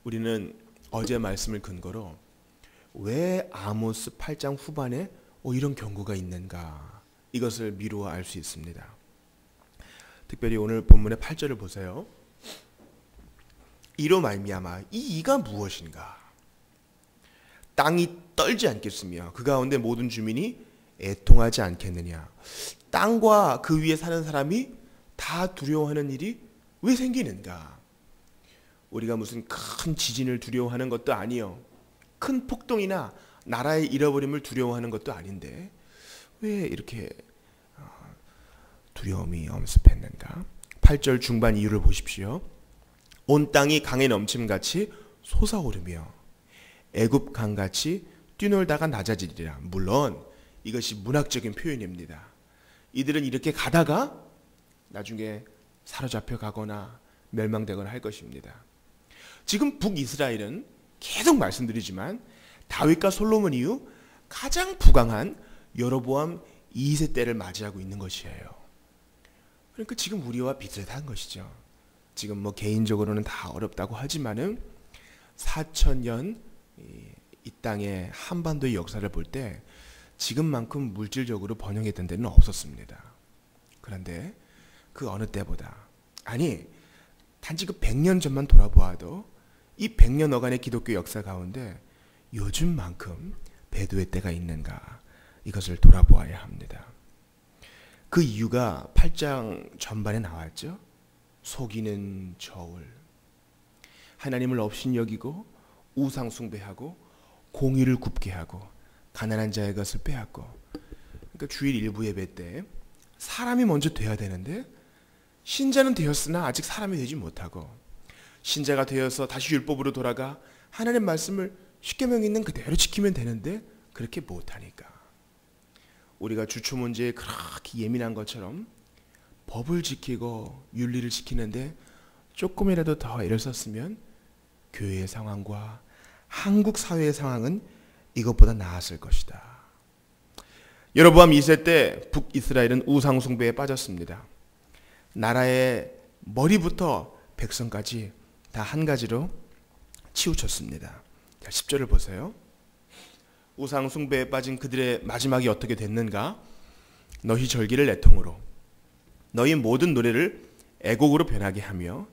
우리는 어제 말씀을 근거로 왜 아모스 8장 후반에 이런 경고가 있는가, 이것을 미루어 알 수 있습니다. 특별히 오늘 본문의 8절을 보세요. 이로 말미암아 이 이가 무엇인가? 땅이 떨지 않겠으며 그 가운데 모든 주민이 애통하지 않겠느냐? 땅과 그 위에 사는 사람이 다 두려워하는 일이 왜 생기는가? 우리가 무슨 큰 지진을 두려워하는 것도 아니요, 큰 폭동이나 나라의 잃어버림을 두려워하는 것도 아닌데 왜 이렇게 두려움이 엄습했는가? 8절 중반 이유를 보십시오. 온 땅이 강에 넘침같이 솟아오르며 애굽 강같이 뛰놀다가 낮아지리라. 물론 이것이 문학적인 표현입니다. 이들은 이렇게 가다가 나중에 사로잡혀 가거나 멸망되거나 할 것입니다. 지금 북이스라엘은 계속 말씀드리지만 다윗과 솔로몬 이후 가장 부강한 여로보암 2세 때를 맞이하고 있는 것이에요. 그러니까 지금 우리와 비슷한 것이죠. 지금 뭐 개인적으로는 다 어렵다고 하지만은 4,000년 이 땅의 한반도의 역사를 볼 때 지금만큼 물질적으로 번영했던 데는 없었습니다. 그런데 그 어느 때보다, 아니 단지 그 100년 전만 돌아보아도 이 100년여간의 기독교 역사 가운데 요즘만큼 배도의 때가 있는가, 이것을 돌아보아야 합니다. 그 이유가 8장 전반에 나왔죠. 속이는 저울, 하나님을 업신여기고 우상 숭배하고 공의를 굽게 하고 가난한 자의 것을 빼앗고. 그러니까 주일 일부 예배 때 사람이 먼저 돼야 되는데 신자는 되었으나 아직 사람이 되지 못하고, 신자가 되어서 다시 율법으로 돌아가 하나님 말씀을 십계명 있는 그대로 지키면 되는데 그렇게 못하니까 우리가 주초 문제에 그렇게 예민한 것처럼 법을 지키고 윤리를 지키는데 조금이라도 더 애를 썼으면 교회의 상황과 한국 사회의 상황은 이것보다 나았을 것이다. 여로보암 2세 때 북이스라엘은 우상 숭배에 빠졌습니다. 나라의 머리부터 백성까지 다 한 가지로 치우쳤습니다. 10절을 보세요. 우상 숭배에 빠진 그들의 마지막이 어떻게 됐는가? 너희 절기를 애통으로, 너희 모든 노래를 애곡으로 변하게 하며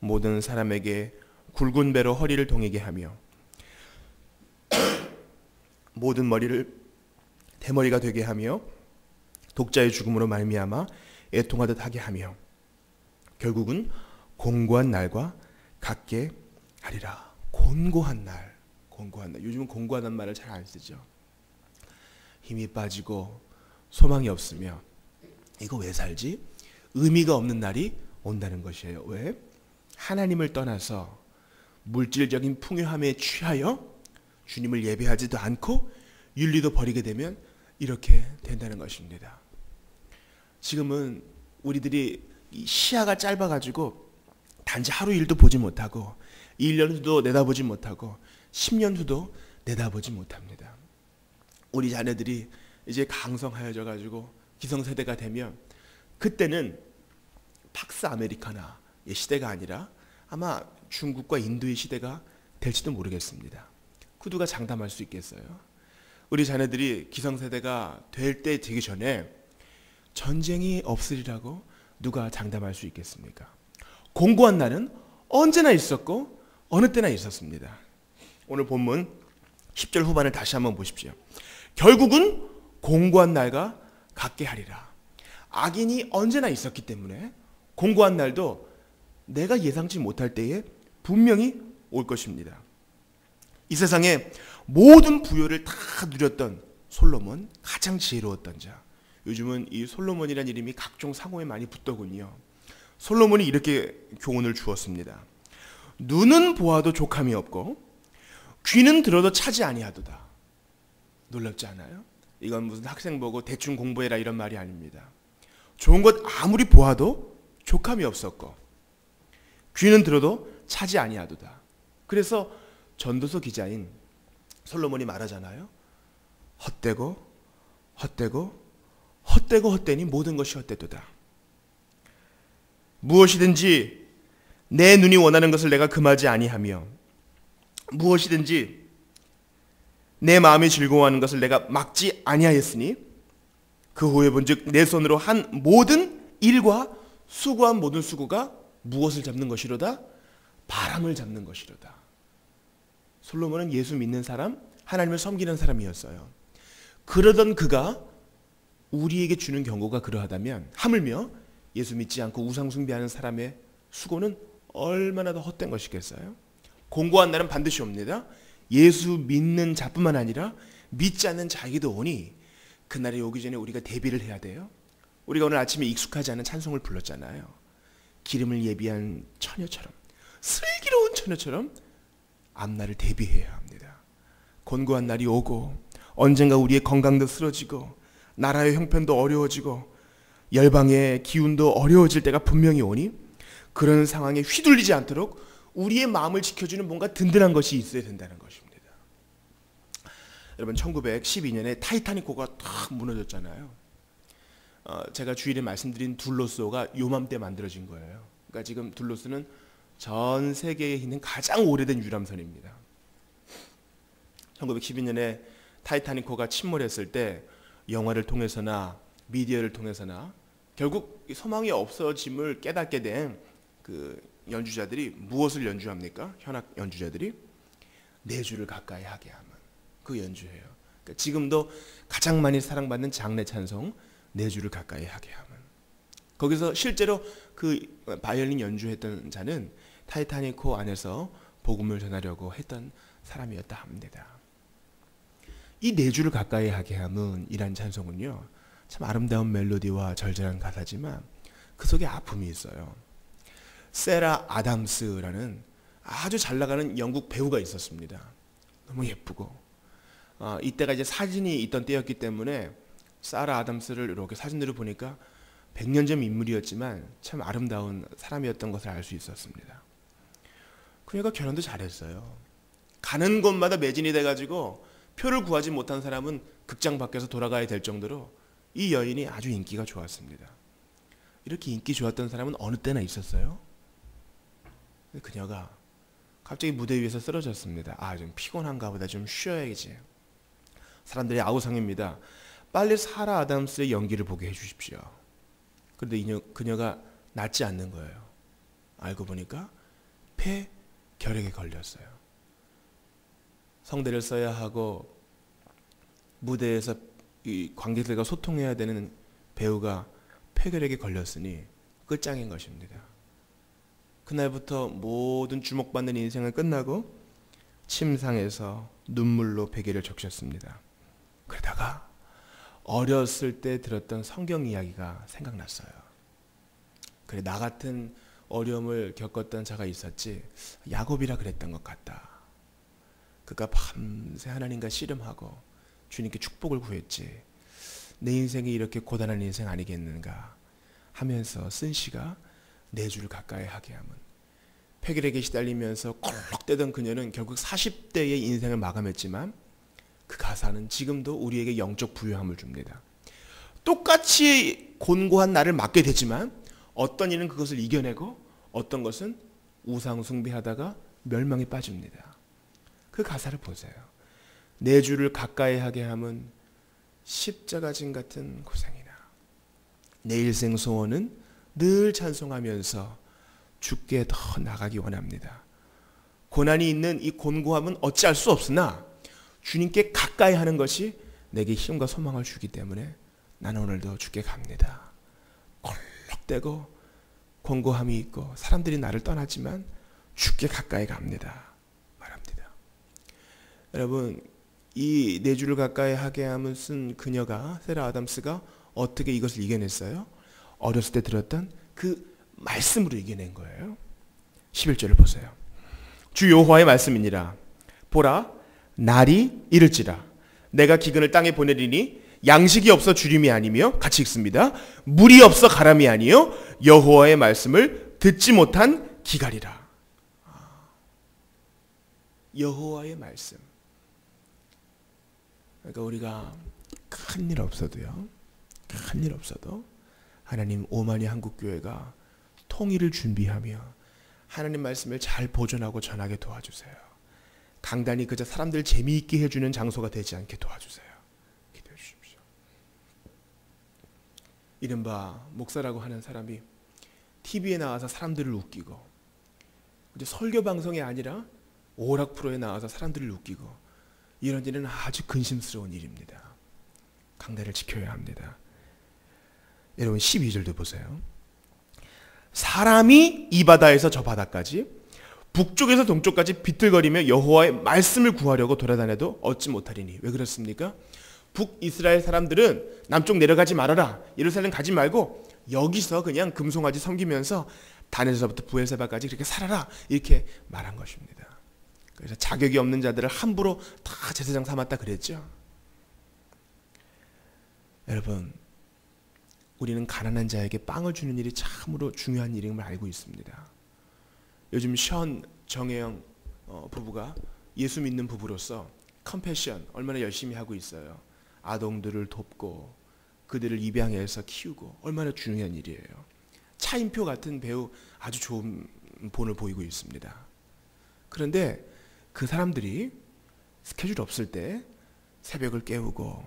모든 사람에게 굵은 배로 허리를 동이게 하며 모든 머리를 대머리가 되게 하며 독자의 죽음으로 말미암아 애통하듯 하게 하며 결국은 곤고한 날과 같게 하리라. 곤고한 날, 곤고한 날. 요즘은 곤고하다는 말을 잘 안 쓰죠. 힘이 빠지고 소망이 없으며 이거 왜 살지? 의미가 없는 날이 온다는 것이에요. 왜? 하나님을 떠나서 물질적인 풍요함에 취하여 주님을 예배하지도 않고 윤리도 버리게 되면 이렇게 된다는 것입니다. 지금은 우리들이 시야가 짧아가지고 단지 하루 일도 보지 못하고 1년 후도 내다보지 못하고 10년 후도 내다보지 못합니다. 우리 자녀들이 이제 강성하여져 가지고 기성세대가 되면 그때는 팍스 아메리카나의 시대가 아니라 아마 중국과 인도의 시대가 될지도 모르겠습니다. 구두가 장담할 수 있겠어요? 우리 자녀들이 기성세대가 될 때 되기 전에 전쟁이 없으리라고 누가 장담할 수 있겠습니까? 공고한 날은 언제나 있었고 어느 때나 있었습니다. 오늘 본문 10절 후반을 다시 한번 보십시오. 결국은 공고한 날과 같게 하리라. 악인이 언제나 있었기 때문에 공고한 날도 내가 예상치 못할 때에 분명히 올 것입니다. 이 세상에 모든 부요를 다 누렸던 솔로몬, 가장 지혜로웠던 자. 요즘은 이 솔로몬이라는 이름이 각종 상호에 많이 붙더군요. 솔로몬이 이렇게 교훈을 주었습니다. 눈은 보아도 족함이 없고 귀는 들어도 차지 아니하도다. 놀랍지 않아요? 이건 무슨 학생 보고 대충 공부해라 이런 말이 아닙니다. 좋은 것 아무리 보아도 족함이 없었고 귀는 들어도 차지 아니하도다. 그래서 전도서 기자인 솔로몬이 말하잖아요. 헛되고 헛되고 헛되고 헛되니 모든 것이 헛되도다. 무엇이든지 내 눈이 원하는 것을 내가 금하지 아니하며 무엇이든지 내 마음이 즐거워하는 것을 내가 막지 아니하였으니 그 후에 본즉 내 손으로 한 모든 일과 수고한 모든 수고가 무엇을 잡는 것이로다? 바람을 잡는 것이로다. 솔로몬은 예수 믿는 사람, 하나님을 섬기는 사람이었어요. 그러던 그가 우리에게 주는 경고가 그러하다면 하물며 예수 믿지 않고 우상 숭배하는 사람의 수고는 얼마나 더 헛된 것이겠어요? 공고한 날은 반드시 옵니다. 예수 믿는 자뿐만 아니라 믿지 않는 자에게도 오니 그날이 오기 전에 우리가 대비를 해야 돼요. 우리가 오늘 아침에 익숙하지 않은 찬송을 불렀잖아요. 기름을 예비한 처녀처럼, 슬기로운 처녀처럼 앞날을 대비해야 합니다. 곤고한 날이 오고 언젠가 우리의 건강도 쓰러지고 나라의 형편도 어려워지고 열방의 기운도 어려워질 때가 분명히 오니 그런 상황에 휘둘리지 않도록 우리의 마음을 지켜주는 뭔가 든든한 것이 있어야 된다는 것입니다. 여러분 1912년에 타이타닉호가 탁 무너졌잖아요. 제가 주일에 말씀드린 둘로스호가 요맘때 만들어진 거예요. 그러니까 지금 둘로스는 전 세계에 있는 가장 오래된 유람선입니다. 1912년에 타이타닉호가 침몰했을 때 영화를 통해서나 미디어를 통해서나 결국 소망이 없어짐을 깨닫게 된 그 연주자들이 무엇을 연주합니까? 현악 연주자들이 내 주를 가까이 하게 하면 그 연주해요. 그러니까 지금도 가장 많이 사랑받는 장례 찬송 내 주를 가까이 하게 하면 거기서 실제로 그 바이올린 연주했던 자는 타이타닉호 안에서 복음을 전하려고 했던 사람이었다 합니다. 이 내 주를 가까이 하게 함은 이란 찬송은요 참 아름다운 멜로디와 절절한 가사지만 그 속에 아픔이 있어요. 세라 아담스라는 아주 잘 나가는 영국 배우가 있었습니다. 너무 예쁘고 이때가 이제 사진이 있던 때였기 때문에 사라 아담스를 이렇게 사진들을 보니까 100년 전 인물이었지만 참 아름다운 사람이었던 것을 알 수 있었습니다. 그녀가 결혼도 잘했어요. 가는 곳마다 매진이 돼가지고 표를 구하지 못한 사람은 극장 밖에서 돌아가야 될 정도로 이 여인이 아주 인기가 좋았습니다. 이렇게 인기 좋았던 사람은 어느 때나 있었어요. 그녀가 갑자기 무대 위에서 쓰러졌습니다. 좀 피곤한가 보다, 좀 쉬어야지. 사람들이 아우성입니다. 빨리 사라 아담스의 연기를 보게 해주십시오. 그런데 그녀가 낫지 않는 거예요. 알고 보니까 폐결핵에 걸렸어요. 성대를 써야 하고 무대에서 이 관객들과 소통해야 되는 배우가 폐결핵에 걸렸으니 끝장인 것입니다. 그날부터 모든 주목받는 인생은 끝나고 침상에서 눈물로 베개를 적셨습니다. 그러다가 어렸을 때 들었던 성경 이야기가 생각났어요. 그래, 나 같은 어려움을 겪었던 자가 있었지, 야곱이라 그랬던 것 같다. 그가 밤새 하나님과 씨름하고 주님께 축복을 구했지. 내 인생이 이렇게 고단한 인생 아니겠는가 하면서 쓴 시가 내 주를 가까이 하게 하면, 폐결핵에 시달리면서 꼴럭대던 그녀는 결국 40대의 인생을 마감했지만 그 가사는 지금도 우리에게 영적 부유함을 줍니다. 똑같이 곤고한 날을 맞게 되지만 어떤 이는 그것을 이겨내고 어떤 것은 우상 숭배하다가 멸망에 빠집니다. 그 가사를 보세요. 내 주를 가까이 하게 함은 십자가진 같은 고생이나 내 일생 소원은 늘 찬송하면서 주께 더 나가기 원합니다. 고난이 있는 이 곤고함은 어찌할 수 없으나 주님께 가까이 하는 것이 내게 힘과 소망을 주기 때문에 나는 오늘도 주께 갑니다. 콜록대고 곤고함이 있고 사람들이 나를 떠났지만 주께 가까이 갑니다 말합니다. 여러분, 이 내 주를 가까이 하게 함을 쓴 그녀가, 세라 아담스가 어떻게 이것을 이겨냈어요? 어렸을 때 들었던 그 말씀으로 이겨낸 거예요. 11절을 보세요. 주 여호와의 말씀이니라. 보라, 날이 이를지라. 내가 기근을 땅에 보내리니 양식이 없어 주림이 아니며, 같이 읽습니다. 물이 없어 가람이 아니요 여호와의 말씀을 듣지 못한 기갈이라. 여호와의 말씀. 그러니까 우리가 큰일 없어도요, 큰일 없어도 하나님 오마니 한국교회가 통일을 준비하며 하나님 말씀을 잘 보존하고 전하게 도와주세요. 강단이 그저 사람들 재미있게 해주는 장소가 되지 않게 도와주세요. 기도해 주십시오. 이른바 목사라고 하는 사람이 TV에 나와서 사람들을 웃기고, 이제 설교 방송이 아니라 오락 프로에 나와서 사람들을 웃기고, 이런 일은 아주 근심스러운 일입니다. 강단을 지켜야 합니다. 여러분 12절도 보세요. 사람이 이 바다에서 저 바다까지, 북쪽에서 동쪽까지 비틀거리며 여호와의 말씀을 구하려고 돌아다녀도 얻지 못하리니. 왜 그렇습니까? 북이스라엘 사람들은 남쪽 내려가지 말아라, 예루살렘 가지 말고 여기서 그냥 금송아지 섬기면서 단에서부터 부엘세바까지 그렇게 살아라, 이렇게 말한 것입니다. 그래서 자격이 없는 자들을 함부로 다 제사장 삼았다 그랬죠. 여러분, 우리는 가난한 자에게 빵을 주는 일이 참으로 중요한 일임을 알고 있습니다. 요즘 션 정혜영 부부가 예수 믿는 부부로서 컴패션 얼마나 열심히 하고 있어요. 아동들을 돕고 그들을 입양해서 키우고, 얼마나 중요한 일이에요. 차인표 같은 배우 아주 좋은 본을 보이고 있습니다. 그런데 그 사람들이 스케줄 없을 때 새벽을 깨우고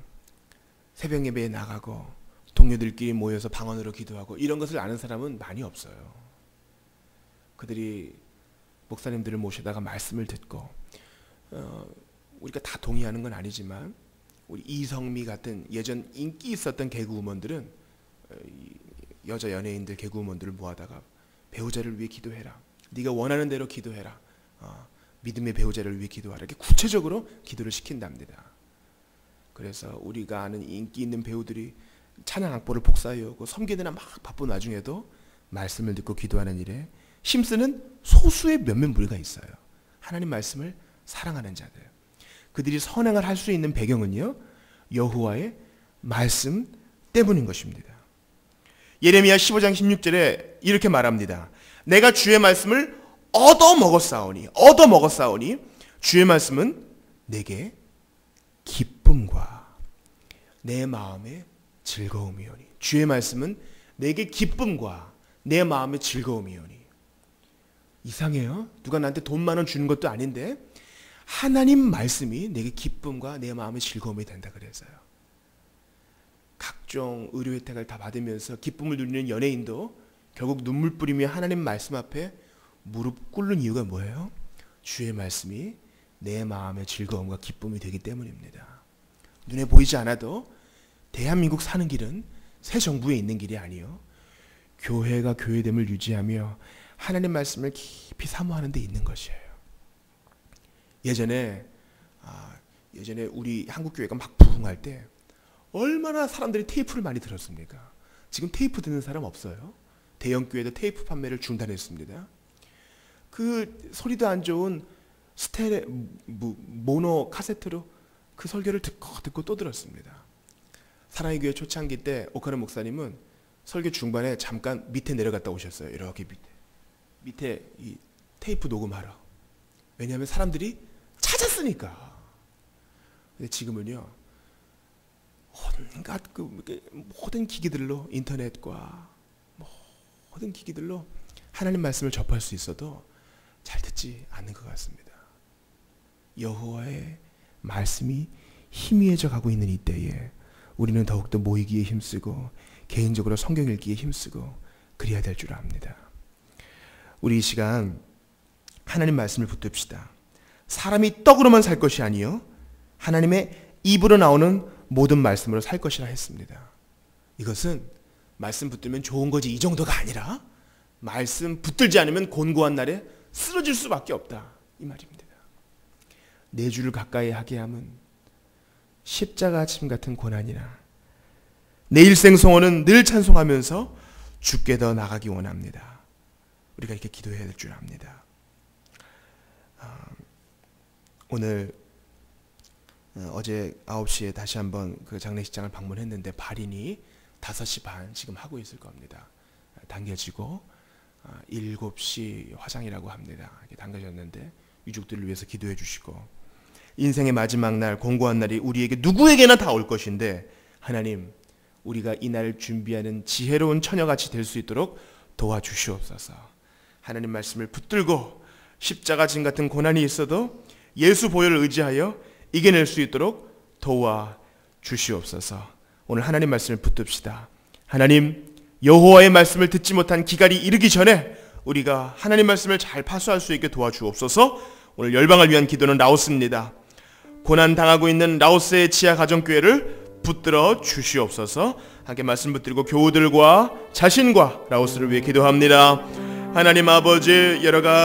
새벽 예배에 나가고 동료들끼리 모여서 방언으로 기도하고, 이런 것을 아는 사람은 많이 없어요. 그들이 목사님들을 모셔다가 말씀을 듣고, 우리가 다 동의하는 건 아니지만 우리 이성미 같은 예전 인기 있었던 개그우먼들은 여자 연예인들 개그우먼들을 모아다가 배우자를 위해 기도해라, 네가 원하는 대로 기도해라, 믿음의 배우자를 위해 기도하라, 이렇게 구체적으로 기도를 시킨답니다. 그래서 우리가 아는 인기 있는 배우들이 찬양 악보를 복사해오고 섬기느라 막 바쁜 와중에도 말씀을 듣고 기도하는 일에 힘쓰는 소수의 몇몇 무리가 있어요. 하나님 말씀을 사랑하는 자들. 그들이 선행을 할 수 있는 배경은요, 여호와의 말씀 때문인 것입니다. 예레미야 15장 16절에 이렇게 말합니다. 내가 주의 말씀을 얻어먹었사오니 주의 말씀은 내게 기쁨과 내 마음의 즐거움이오니. 주의 말씀은 내게 기쁨과 내 마음의 즐거움이오니. 이상해요. 누가 나한테 돈 10,000원 주는 것도 아닌데 하나님 말씀이 내게 기쁨과 내 마음의 즐거움이 된다 그래서요. 각종 의료 혜택을 다 받으면서 기쁨을 누리는 연예인도 결국 눈물 뿌리며 하나님 말씀 앞에 무릎 꿇는 이유가 뭐예요? 주의 말씀이 내 마음의 즐거움과 기쁨이 되기 때문입니다. 눈에 보이지 않아도 대한민국 사는 길은 새 정부에 있는 길이 아니요, 교회가 교회됨을 유지하며 하나님 말씀을 깊이 사모하는 데 있는 것이에요. 예전에 우리 한국교회가 막 부흥할 때 얼마나 사람들이 테이프를 많이 들었습니까? 지금 테이프 듣는 사람 없어요. 대형 교회도 테이프 판매를 중단했습니다. 그 소리도 안 좋은 모노 카세트로 그 설교를 듣고 또 들었습니다. 사랑의 교회 초창기 때 오카노 목사님은 설교 중반에 잠깐 밑에 내려갔다 오셨어요. 이렇게 밑에 이 테이프 녹음하러. 왜냐하면 사람들이 찾았으니까. 근데 지금은요, 온갖 모든 기기들로, 인터넷과 모든 기기들로 하나님 말씀을 접할 수 있어도 잘 듣지 않는 것 같습니다. 여호와의 말씀이 희미해져 가고 있는 이때에 우리는 더욱더 모이기에 힘쓰고 개인적으로 성경 읽기에 힘쓰고 그래야 될 줄 압니다. 우리 이 시간 하나님 말씀을 붙듭시다. 사람이 떡으로만 살 것이 아니요 하나님의 입으로 나오는 모든 말씀으로 살 것이라 했습니다. 이것은 말씀 붙들면 좋은 거지 이 정도가 아니라 말씀 붙들지 않으면 곤고한 날에 쓰러질 수밖에 없다, 이 말입니다. 내 주를 가까이 하게 함은 십자가 침 같은 고난이나 내 일생 성원은 늘 찬송하면서 주께 더 나가기 원합니다. 우리가 이렇게 기도해야 될 줄 압니다. 오늘 어제 9시에 다시 한번 그 장례식장을 방문했는데 발인이 5시 반 지금 하고 있을 겁니다. 당겨지고 7시 화장이라고 합니다. 이렇게 당겨졌는데 유족들을 위해서 기도해 주시고, 인생의 마지막 날, 공고한 날이 우리에게 누구에게나 다 올 것인데 하나님, 우리가 이 날을 준비하는 지혜로운 처녀같이 될 수 있도록 도와주시옵소서. 하나님 말씀을 붙들고 십자가 진 같은 고난이 있어도 예수 보혈을 의지하여 이겨낼 수 있도록 도와 주시옵소서. 오늘 하나님 말씀을 붙듭시다. 하나님, 여호와의 말씀을 듣지 못한 기갈이 이르기 전에 우리가 하나님 말씀을 잘 파수할 수 있게 도와주옵소서. 오늘 열방을 위한 기도는 라오스입니다. 고난 당하고 있는 라오스의 지하 가정교회를 붙들어 주시옵소서. 함께 말씀 붙들고 교우들과 자신과 라오스를 위해 기도합니다. 하나님 아버지, 여러 가지